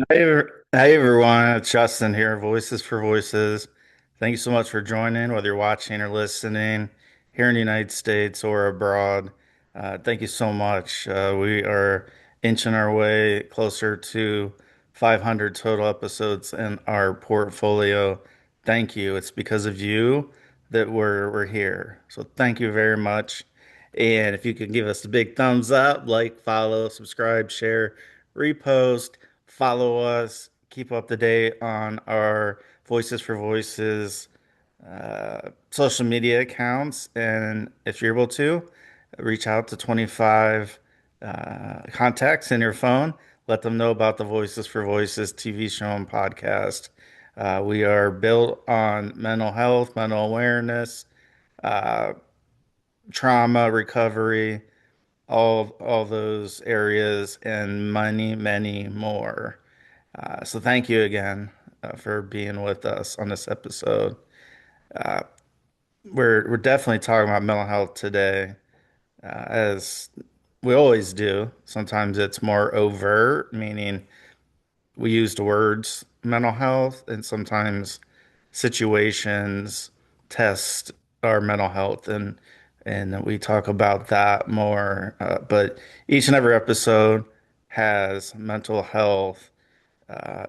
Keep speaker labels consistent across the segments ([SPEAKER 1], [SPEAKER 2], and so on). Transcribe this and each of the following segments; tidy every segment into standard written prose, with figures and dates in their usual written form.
[SPEAKER 1] Hey everyone, it's Justin here, Voices for Voices. Thank you so much for joining, whether you're watching or listening here in the United States or abroad. Thank you so much. We are inching our way closer to 500 total episodes in our portfolio. Thank you. It's because of you that we're here. So thank you very much. And if you could give us a big thumbs up, like, follow, subscribe, share, repost, follow us, keep up to date on our Voices for Voices social media accounts. And if you're able to, reach out to 25 contacts in your phone. Let them know about the Voices for Voices TV show and podcast. We are built on mental health, mental awareness, uh, trauma recovery, all those areas, and many more. So thank you again for being with us on this episode. Uh, we're definitely talking about mental health today, as we always do. Sometimes it's more overt, meaning we used words mental health, and sometimes situations test our mental health, and we talk about that more. But each and every episode has mental health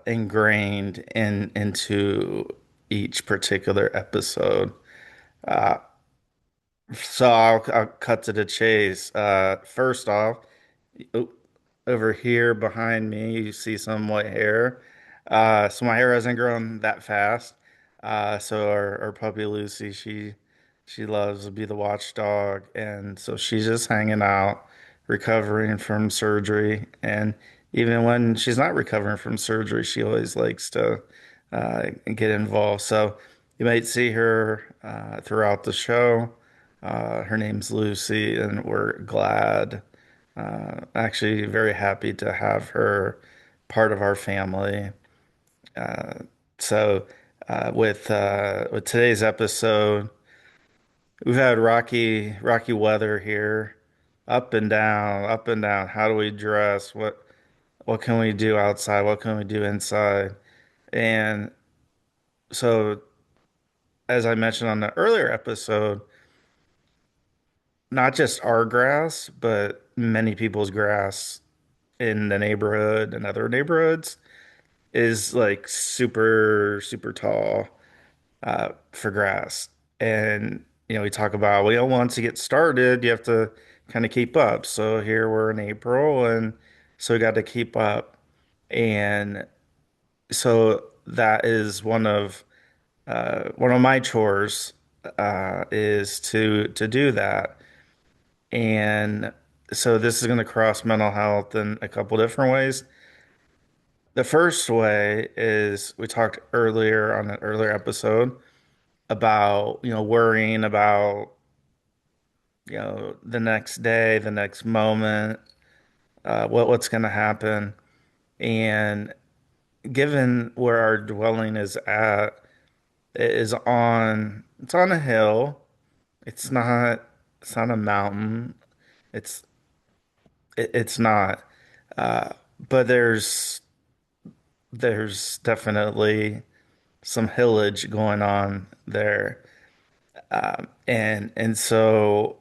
[SPEAKER 1] ingrained into each particular episode. Uh, so I'll cut to the chase. First off, oh, over here behind me, you see some white hair. So my hair hasn't grown that fast. So our puppy Lucy, she loves to be the watchdog, and so she's just hanging out, recovering from surgery. And even when she's not recovering from surgery, she always likes to get involved. So you might see her throughout the show. Her name's Lucy, and we're glad, actually very happy to have her part of our family. Uh, with today's episode, we've had rocky weather here, up and down, up and down. How do we dress? What can we do outside? What can we do inside? And so, as I mentioned on the earlier episode, not just our grass, but many people's grass in the neighborhood and other neighborhoods is like super tall for grass. And we talk about, well, once you get started, you have to kind of keep up. So here we're in April, and so we got to keep up. And so that is one of my chores, is to do that. And so this is going to cross mental health in a couple different ways. The first way is we talked earlier on an earlier episode about, worrying about, the next day, the next moment, what's going to happen. And given where our dwelling is at, it's on a hill. It's not, it's not a mountain. It's, it's not. Uh, but there's definitely some hillage going on there. And so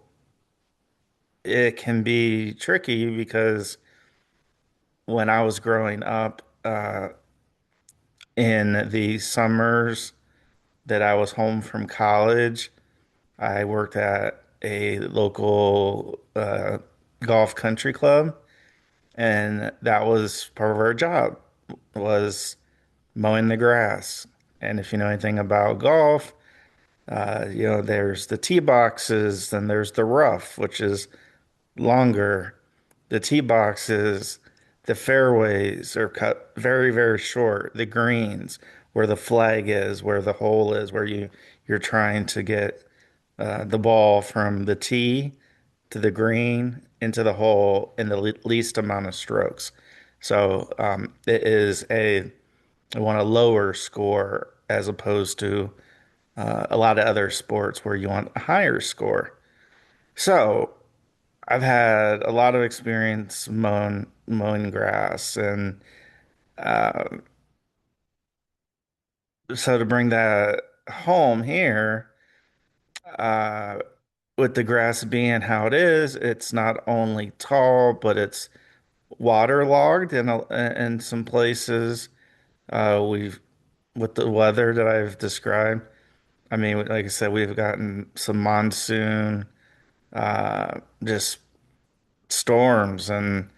[SPEAKER 1] it can be tricky because when I was growing up, in the summers that I was home from college, I worked at a local golf country club, and that was part of our job, was mowing the grass. And if you know anything about golf, there's the tee boxes, then there's the rough, which is longer. The tee boxes, the fairways are cut very short. The greens, where the flag is, where the hole is, where you're trying to get the ball from the tee to the green into the hole in the least amount of strokes. So it is I want a lower score as opposed to a lot of other sports where you want a higher score. So I've had a lot of experience mowing grass, and Uh, so to bring that home here, uh, with the grass being how it is, it's not only tall, but it's waterlogged in some places. We've with the weather that I've described. I mean, like I said, we've gotten some monsoon, just storms, and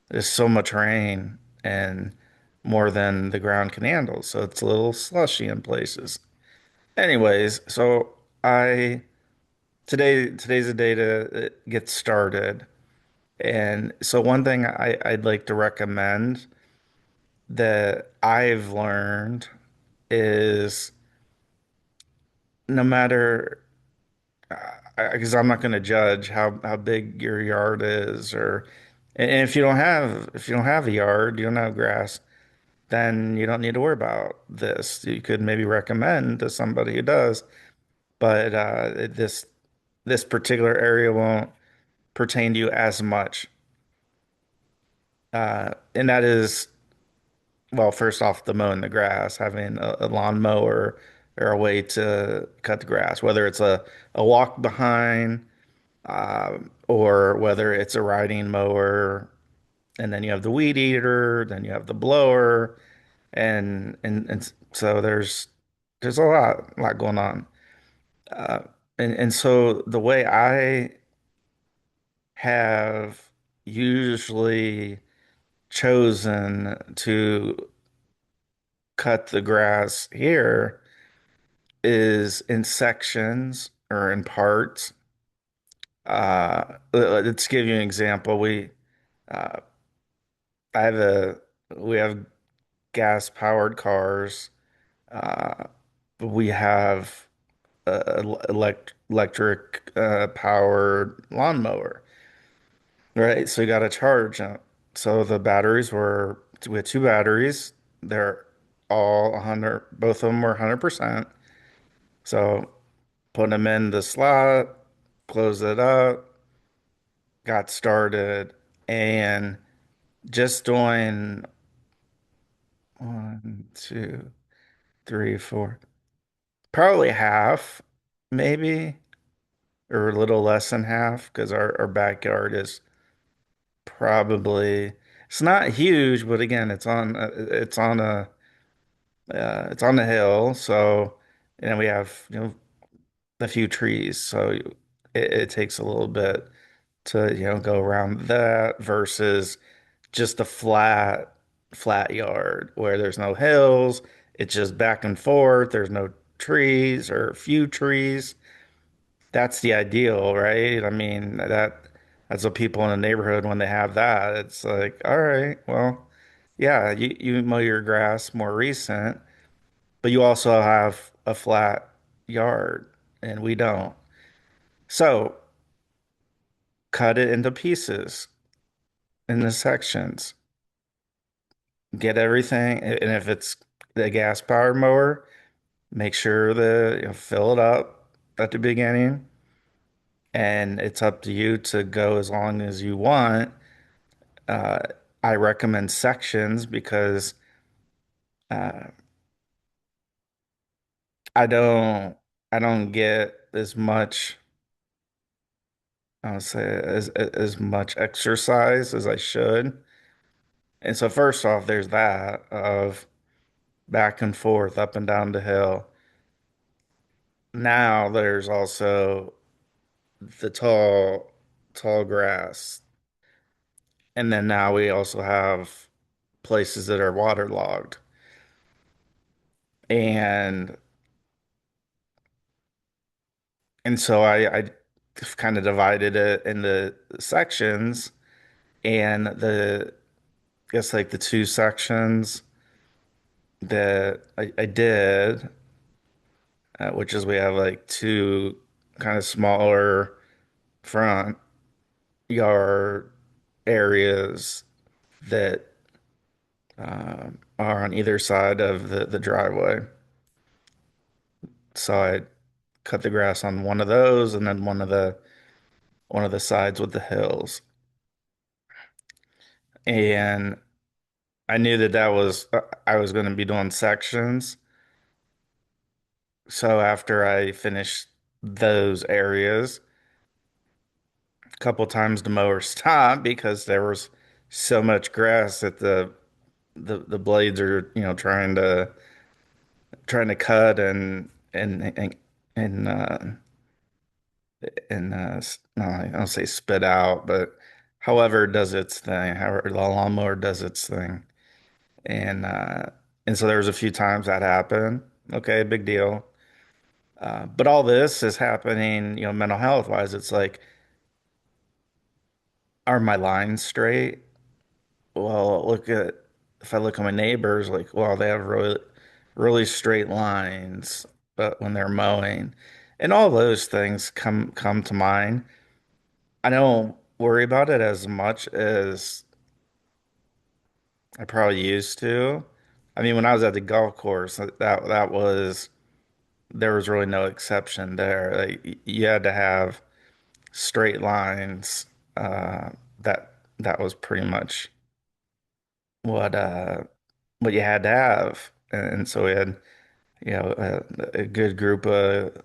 [SPEAKER 1] there's so much rain and more than the ground can handle. So it's a little slushy in places. Anyways, so I today's the day to get started. And so one thing I'd like to recommend that I've learned is no matter because I'm not going to judge how big your yard is or and if you don't have a yard, you don't have grass, then you don't need to worry about this. You could maybe recommend to somebody who does, but this particular area won't pertain to you as much. And that is, well, first off, the mowing the grass, having a lawn mower or a way to cut the grass, whether it's a walk behind, or whether it's a riding mower, and then you have the weed eater, then you have the blower, and so there's a lot going on. Uh, and so the way I have usually chosen to cut the grass here is in sections or in parts. Let's give you an example. Uh, I have a, we have gas powered cars. Uh, we have electric powered lawnmower, right? So you got to charge them. So the batteries were, we had two batteries. They're all 100, both of them were 100%. So put them in the slot, close it up, got started, and just doing one, two, three, four, probably half, maybe, or a little less than half, because our backyard is probably it's not huge, but again, it's on a hill, so and we have a few trees, so it takes a little bit to go around that versus just a flat yard where there's no hills. It's just back and forth. There's no trees or few trees. That's the ideal, right? I mean, that's what people in the neighborhood when they have that, it's like, all right, well, yeah, you mow your grass more recent, but you also have a flat yard, and we don't. So cut it into pieces, into sections. Get everything, and if it's the gas powered mower, make sure that fill it up at the beginning, and it's up to you to go as long as you want. Uh, I recommend sections because uh, I don't I don't get as much I would say as much exercise as I should. And so first off, there's that of back and forth, up and down the hill. Now there's also the tall grass. And then now we also have places that are waterlogged. And and so I kind of divided it into sections and I guess like the two sections that I did, which is we have like two kind of smaller front yard areas that are on either side of the driveway. So I cut the grass on one of those and then one of the sides with the hills. And I knew that I was going to be doing sections. So after I finished those areas, a couple times the mower stopped because there was so much grass that the blades are, trying to cut and no, I don't say spit out, but however it does its thing, however the lawnmower does its thing. And uh and so there was a few times that happened. Okay, big deal. But all this is happening, mental health wise. It's like, are my lines straight? Well, if I look at my neighbors, like, well, they have really, really straight lines, but when they're mowing, and all those things come to mind. I don't worry about it as much as I probably used to. I mean, when I was at the golf course, that was there was really no exception there. Like, you had to have straight lines. Uh, that was pretty much what uh what you had to have. And so we had, a good group of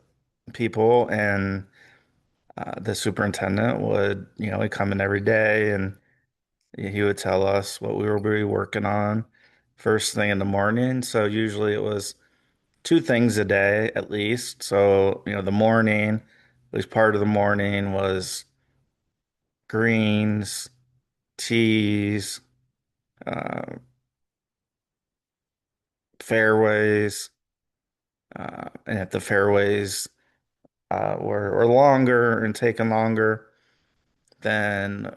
[SPEAKER 1] people, and the superintendent would, he'd come in every day, and he would tell us what we were be working on first thing in the morning. So usually it was two things a day at least. So, the morning, at least part of the morning was greens, teas, uh, fairways, and if the fairways were longer and taking longer, then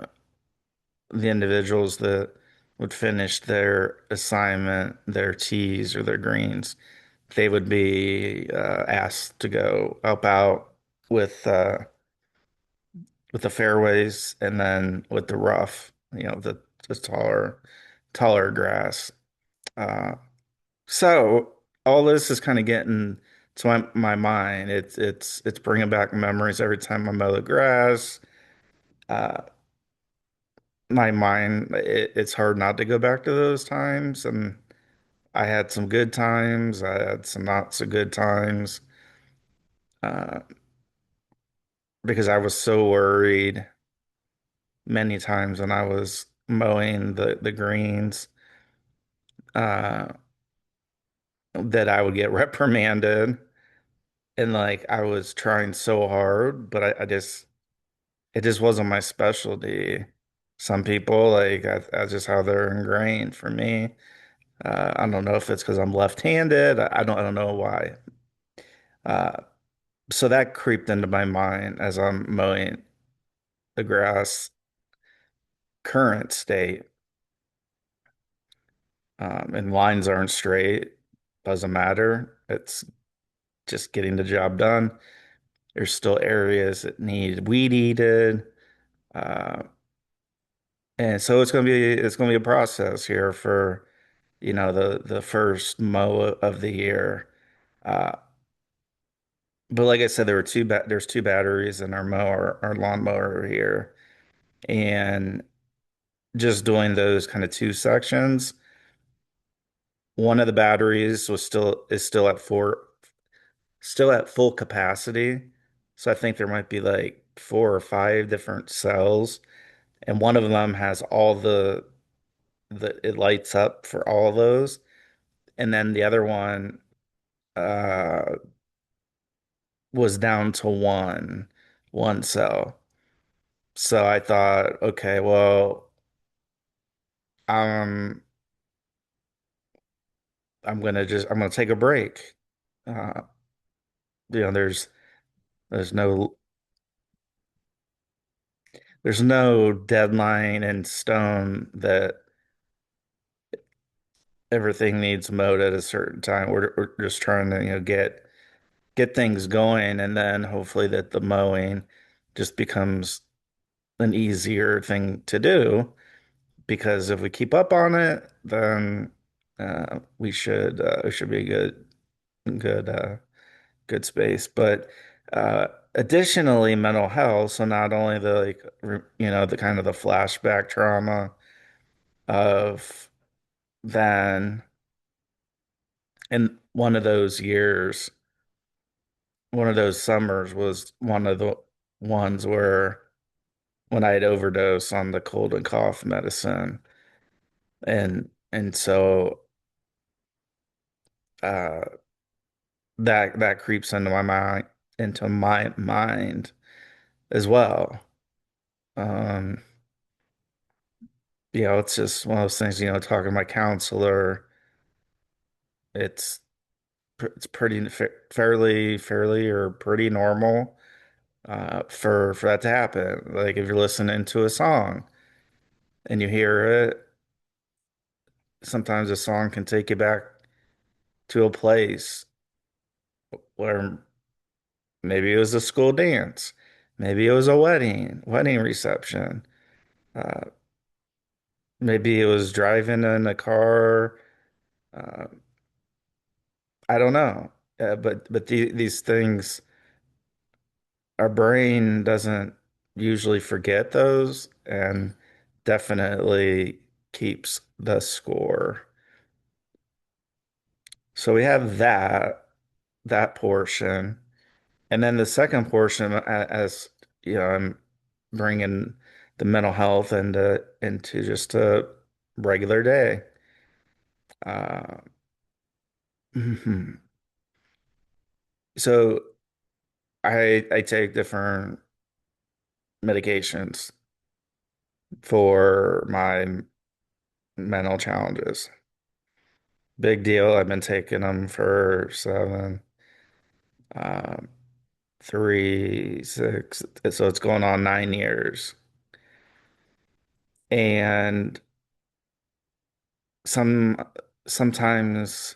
[SPEAKER 1] the individuals that would finish their assignment, their teas or their greens, they would be asked to go help out with uh, with the fairways, and then with the rough, the taller grass. Uh, so all this is kind of getting to my mind. It's bringing back memories every time I mow the grass. Uh, my mind, it's hard not to go back to those times, and I had some good times. I had some not so good times, uh, because I was so worried many times when I was mowing the greens, uh, that I would get reprimanded. And like, I was trying so hard, but I just it just wasn't my specialty. Some people, like, that's just how they're ingrained. For me, I don't know if it's because I'm left-handed. I don't know why. Uh, so that creeped into my mind as I'm mowing the grass current state. And lines aren't straight. Doesn't matter. It's just getting the job done. There's still areas that need weed eated. Uh, and so it's gonna be a process here for, the first mow of the year. Uh, but like I said, there's two batteries in our lawnmower here, and just doing those kind of two sections. One of the batteries is still at full capacity. So I think there might be like four or five different cells, and one of them has all the it lights up for all of those, and then the other one uh was down to one cell. So I thought, okay, well, um, I'm gonna take a break. Uh, there's no there's no deadline in stone that everything needs mowed at a certain time. We're just trying to, get things going, and then hopefully that the mowing just becomes an easier thing to do. Because if we keep up on it, then we should be a good good space. But additionally, mental health. So not only the, the kind of the flashback trauma of then in one of those years, one of those summers was one of the ones where when I had overdosed on the cold and cough medicine, and so uh, that creeps into my mind as well. Um, it's just one of those things. Talking to my counselor, it's it's pretty fairly or pretty normal for that to happen. Like if you're listening to a song and you hear it, sometimes a song can take you back to a place where maybe it was a school dance, maybe it was a wedding reception, uh, maybe it was driving in a car. Uh, I don't know, but these things, our brain doesn't usually forget those, and definitely keeps the score. So we have that portion. And then the second portion, as I'm bringing the mental health into just a regular day. Uh, mhm. So I take different medications for my mental challenges. Big deal. I've been taking them for um, 6, so it's going on 9 years. And some sometimes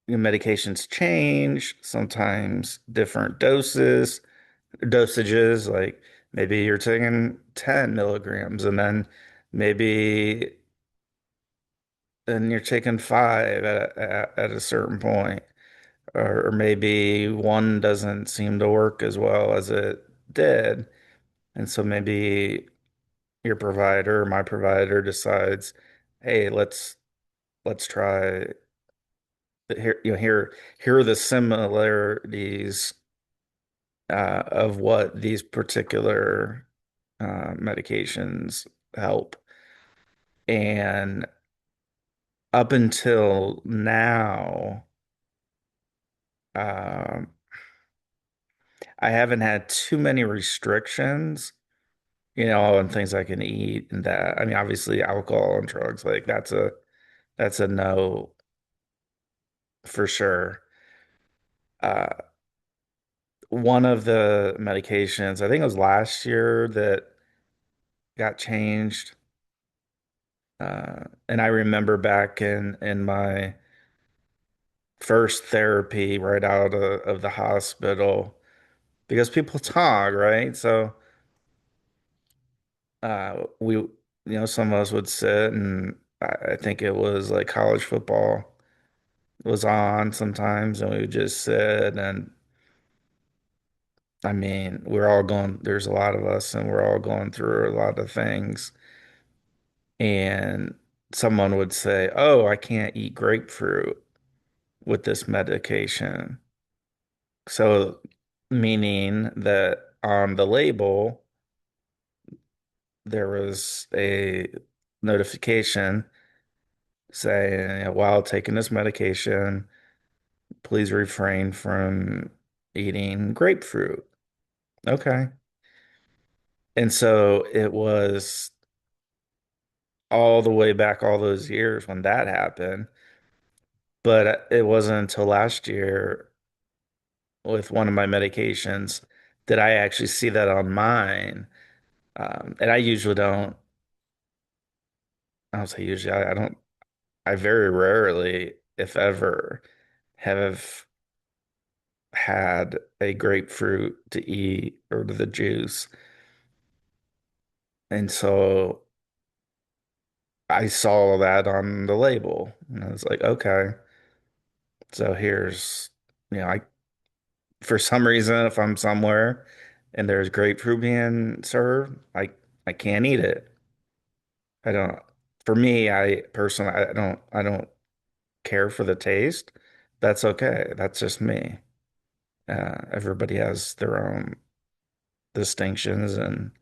[SPEAKER 1] medications change, sometimes different dosages, like maybe you're taking 10 milligrams and maybe then you're taking five at a certain point, or maybe one doesn't seem to work as well as it did. And so maybe your provider, my provider decides, hey, let's try here, here are the similarities of what these particular medications help. And up until now, um, I haven't had too many restrictions, on things I can eat and that. I mean, obviously, alcohol and drugs, like that's a no for sure. Uh, one of the medications, I think it was last year that got changed. And I remember back in my first therapy right out of the hospital because people talk, right? So some of us would sit and I think it was like college football was on sometimes and we would just sit and I mean, there's a lot of us and we're all going through a lot of things. And someone would say, "Oh, I can't eat grapefruit with this medication." So, meaning that on the label, there was a notification saying, while taking this medication, please refrain from eating grapefruit. Okay. And so it was all the way back all those years when that happened. But it wasn't until last year with one of my medications that I actually see that on mine. And I don't say usually, I don't, I very rarely, if ever, have had a grapefruit to eat or to the juice. And so I saw that on the label and I was like, okay, so I, for some reason, if I'm somewhere and there's grapefruit being served, I can't eat it. I don't. for me, I personally, I don't care for the taste. That's okay. That's just me. Everybody has their own distinctions and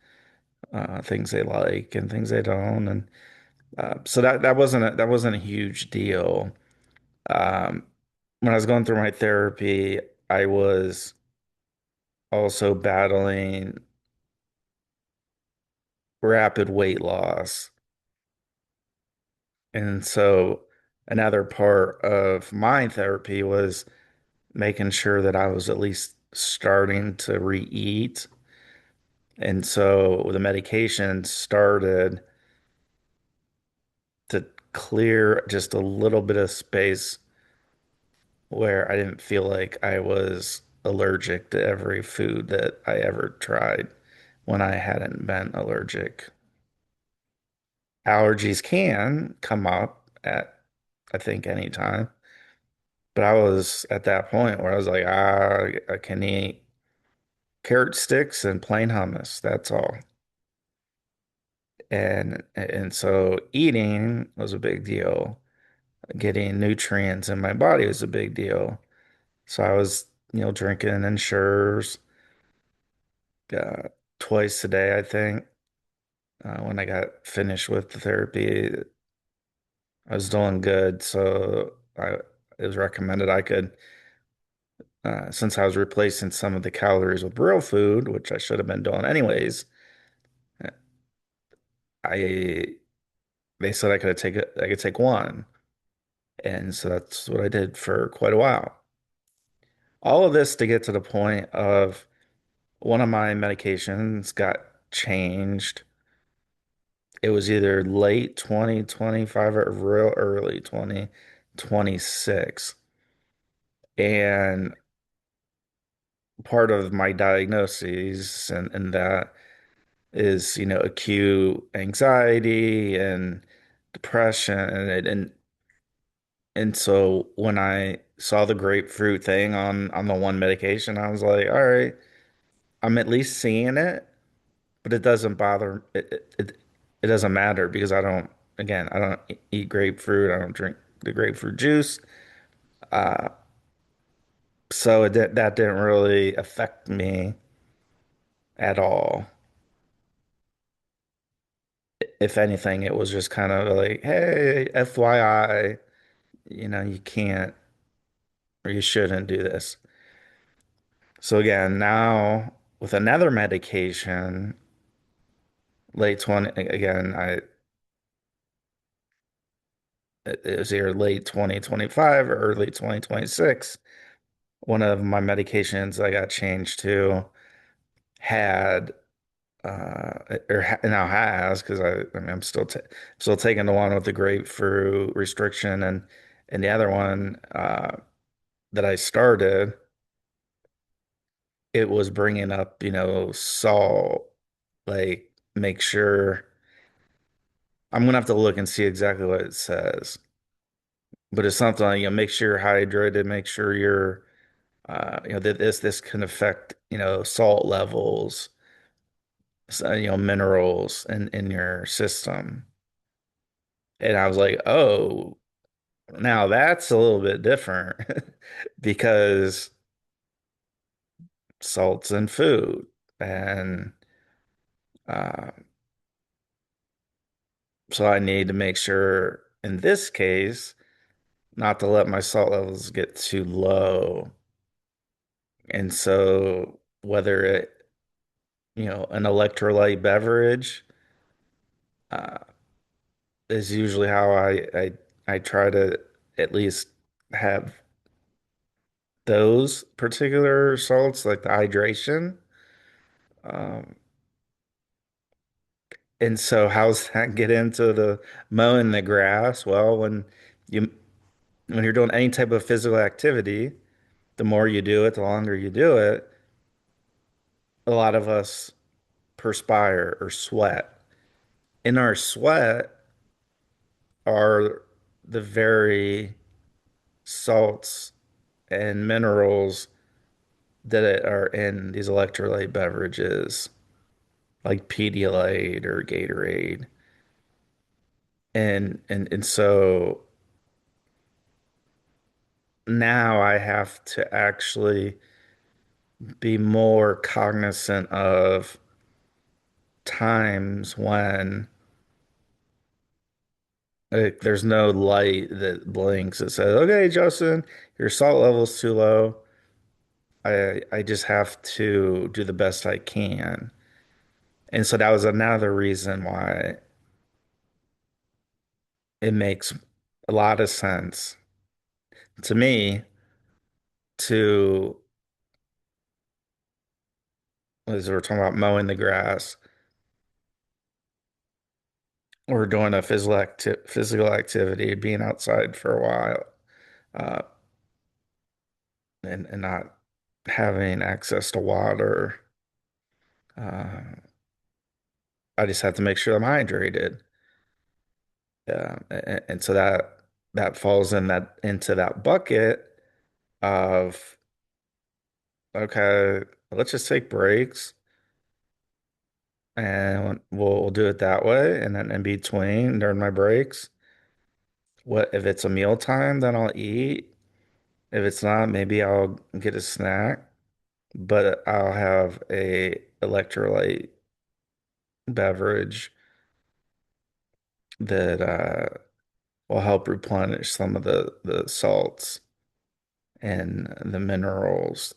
[SPEAKER 1] things they like and things they don't, and so that wasn't a huge deal. Um, when I was going through my therapy, I was also battling rapid weight loss. And so another part of my therapy was making sure that I was at least starting to re-eat. And so the medication started to clear just a little bit of space where I didn't feel like I was allergic to every food that I ever tried when I hadn't been allergic. Allergies can come up at, I think, any time. But I was at that point where I was like, I can eat carrot sticks and plain hummus. That's all. And so eating was a big deal. Getting nutrients in my body was a big deal. So I was, drinking Ensures uh, twice a day, I think. When I got finished with the therapy, I was doing good. So it was recommended I could, since I was replacing some of the calories with real food, which I should have been doing anyways. I They said I could take one. And so that's what I did for quite a while. All of this to get to the point of one of my medications got changed. It was either late 2025 or real early 2026. And part of my diagnoses and that is, acute anxiety and depression and so when I saw the grapefruit thing on the one medication, I was like, all right, I'm at least seeing it, but it doesn't bother it doesn't matter because I don't eat grapefruit, I don't drink the grapefruit juice. Uh so that didn't really affect me at all. If anything, it was just kind of like, hey, FYI, you can't or you shouldn't do this. So again, now with another medication, late 20, again, it was either late 2025 or early 2026. One of my medications I got changed to had now has because I mean, still taking the one with the grapefruit restriction and the other one that I started, it was bringing up, salt, like make sure I'm gonna have to look and see exactly what it says. But it's something like, make sure you're hydrated, make sure you're, that this can affect, salt levels, so, minerals in your system. And I was like, oh, now that's a little bit different because salt's in food. And uh, so I need to make sure in this case not to let my salt levels get too low. And so whether an electrolyte beverage uh, is usually how I try to at least have those particular salts, like the hydration. Um, and so how's that get into the mowing the grass? Well, you when you're doing any type of physical activity, the more you do it, the longer you do it, a lot of us perspire or sweat. In our sweat are the very salts and minerals that are in these electrolyte beverages, like Pedialyte or Gatorade. And so now I have to actually be more cognizant of times when like there's no light that blinks that says, "Okay, Justin, your salt level's too low." I just have to do the best I can. And so that was another reason why it makes a lot of sense to me to, as we're talking about mowing the grass or doing a physical activity, being outside for a while, uh, and not having access to water. Uh, I just have to make sure I'm hydrated. And so that falls in that into that bucket of okay, let's just take breaks and we'll do it that way. And then in between during my breaks, what if it's a meal time, then I'll eat. If it's not, maybe I'll get a snack, but I'll have a electrolyte beverage that will help replenish some of the salts and the minerals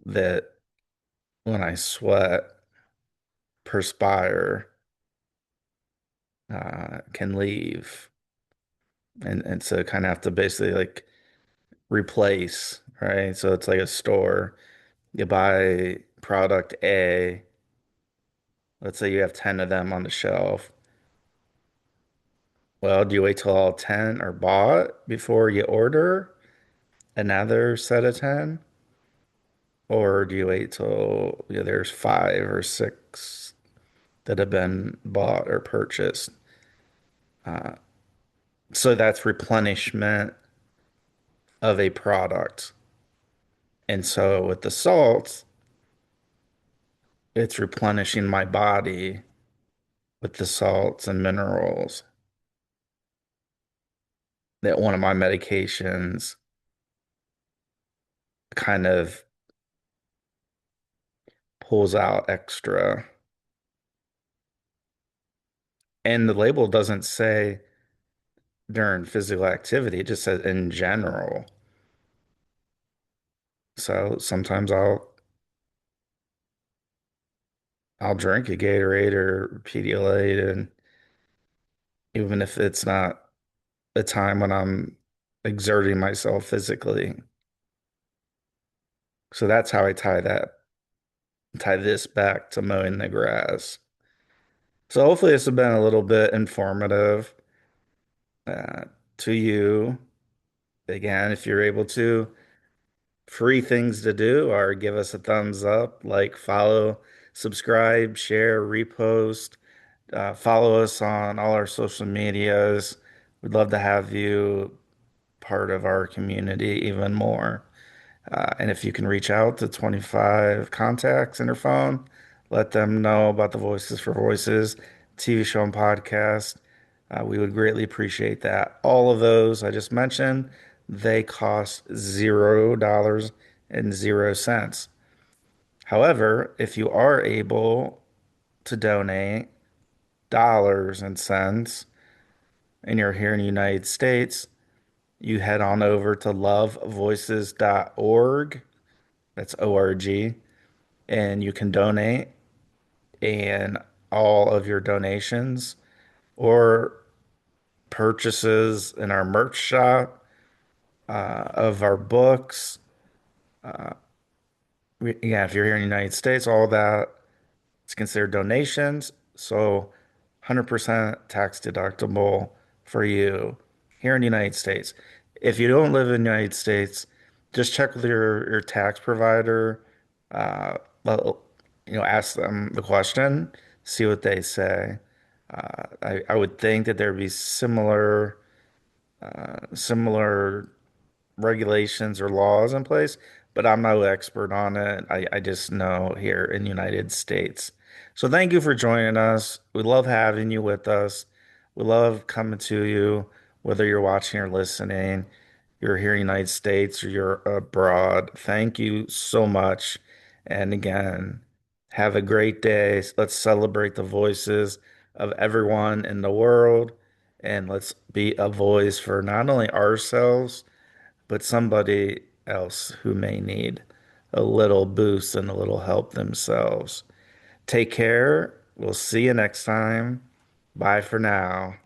[SPEAKER 1] that when I sweat, perspire, can leave. And so kind of have to basically like replace, right? So it's like a store. You buy product A, let's say you have 10 of them on the shelf. Well, do you wait till all 10 are bought before you order another set of 10? Or do you wait till there's five or six that have been bought or purchased? Uh, so that's replenishment of a product. And so with the salt, it's replenishing my body with the salts and minerals that one of my medications kind of pulls out extra. And the label doesn't say during physical activity, it just says in general. So sometimes I'll drink a Gatorade or Pedialyte, and even if it's not a time when I'm exerting myself physically. So that's how I tie this back to mowing the grass. So hopefully this has been a little bit informative uh, to you. Again, if you're able to, free things to do are give us a thumbs up, like, follow, subscribe, share, repost, follow us on all our social medias. We'd love to have you part of our community even more. And if you can reach out to 25 contacts in your phone, let them know about the Voices for Voices TV show and podcast. We would greatly appreciate that. All of those I just mentioned, they cost $0 and 0 cents. However, if you are able to donate dollars and cents and you're here in the United States, you head on over to lovevoices.org. That's ORG, and you can donate. And all of your donations or purchases in our merch shop of our books, yeah, if you're here in the United States, all that it's considered donations. So 100% tax deductible for you here in the United States. If you don't live in the United States, just check with your tax provider. Uh, well, ask them the question, see what they say. I would think that there'd be similar regulations or laws in place, but I'm no expert on it. I just know here in the United States. So thank you for joining us. We love having you with us. We love coming to you, whether you're watching or listening, you're here in the United States or you're abroad. Thank you so much. And again, have a great day. Let's celebrate the voices of everyone in the world. And let's be a voice for not only ourselves, but somebody else who may need a little boost and a little help themselves. Take care. We'll see you next time. Bye for now.